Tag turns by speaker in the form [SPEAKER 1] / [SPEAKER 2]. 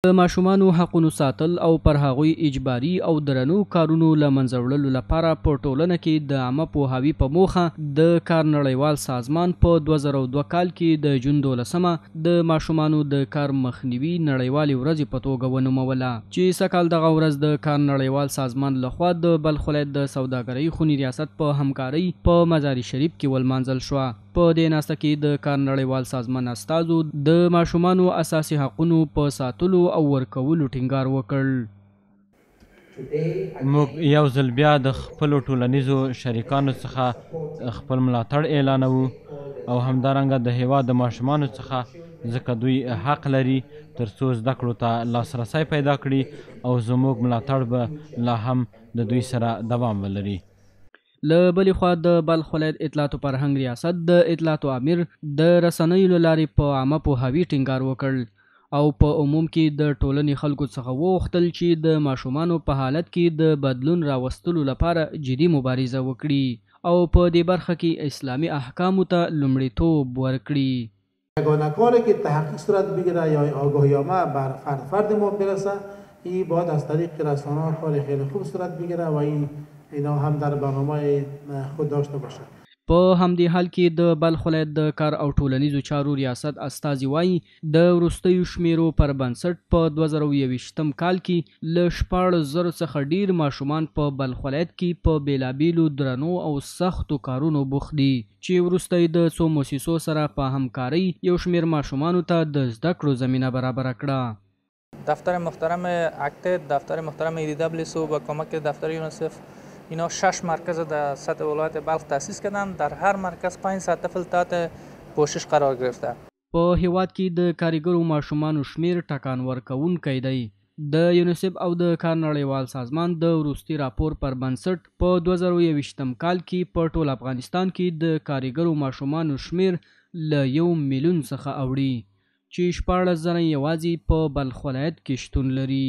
[SPEAKER 1] د ماشومانو حقونو ساتل او پر هغوی اجباري او درنو کارونو له منځه وړلو لپاره په ټولنه کې د عامه پوهاوي په موخه د کار نړیوال سازمان په 2002 کال کې د جون 12 د ماشومانو د کار مخنیوي نړیوالې ورځې په توګه ونوموله، چې سږکال دغه ورځ د کار نړیوال سازمان لخوا د بلخ ولایت د سوداګرۍ خوني ریاست په همکارۍ په مزار شریف کې ولمانځل شوه. په دې ناسته کې د کار نړیوال سازمان استازو د ماشومانو اساسي حقونو په ساتلو او ورکولو ټینګار وکړ.
[SPEAKER 2] موږ یو ځل بیا د خپلو ټولنیزو شریکانو څخه خپل ملاتړ اعلانوو او همدارنګه د هیواد د ماشومانو څخه ځکه دوی حق لري ترڅو زده کړو ته لاسرسی پیدا کړي او زموږ ملاتړ به لا هم د دوی سره دوام ولري.
[SPEAKER 1] له بلې خوا د بلخ ولایت اطلاعات و فرهنګ ریاست د اطلاعاتو امیر د رسنیو له لارې په عامه پوهاوي ټینګار وکړ او په عموم کې د ټولنې خلکو څخه وغوښتل چې د ماشومانو په حالت کې د بدلون راوستلو لپاره جدي مبارزه وکړي او په دې برخه کې اسلامي احکامو ته لومړیتوب ورکړي.
[SPEAKER 3] یگانه کاری که تحقیق صورت بگیره یا آگاهی‌نامه بر فرد ما برسه، این باید از طریق رسانه‌ها کار خیلی خوب صورت بگیره و اینا هم در برنامه خود داشته باشه.
[SPEAKER 1] په همدې حال کې د بلخ ولایت د کار او ټولنیزو چارو ریاست استازي وایي د وروستیو شمیرو پر بنسټ په 2021 کال کې له 14,000 څخه ډیر ماشومان په بلخ ولایت کې په بیلابیلو درنو او سختو کارونو بوخت دي، چې وروستی د څو مؤسسو سره په همکارۍ یو شمیر ماشومانو ته د زده کړو زمینه برابره کړه.
[SPEAKER 4] دفتر محترم اکتد، دفتر محترم EDWSO با کمک دفتر یونیسف اینا 6 مرکز در سطح ولایت بلخ تأسیس کردن. در هر مرکز 500 طفل تحت پوشش قرار گرفته.
[SPEAKER 1] په هیواد کې د کارګرو ماشومانو شمیر ټکان ورکوونکی دی. د یونیسف او د کار نړیوال سازمان د وروستي راپور پر بنسټ په 2021 کال کې په ټول افغانستان کې د کارګرو ماشومانو شمیر له 1 میلیون څخه اوړي، چې 14,000 یوازې په بلخ ولایت کې شتون لري.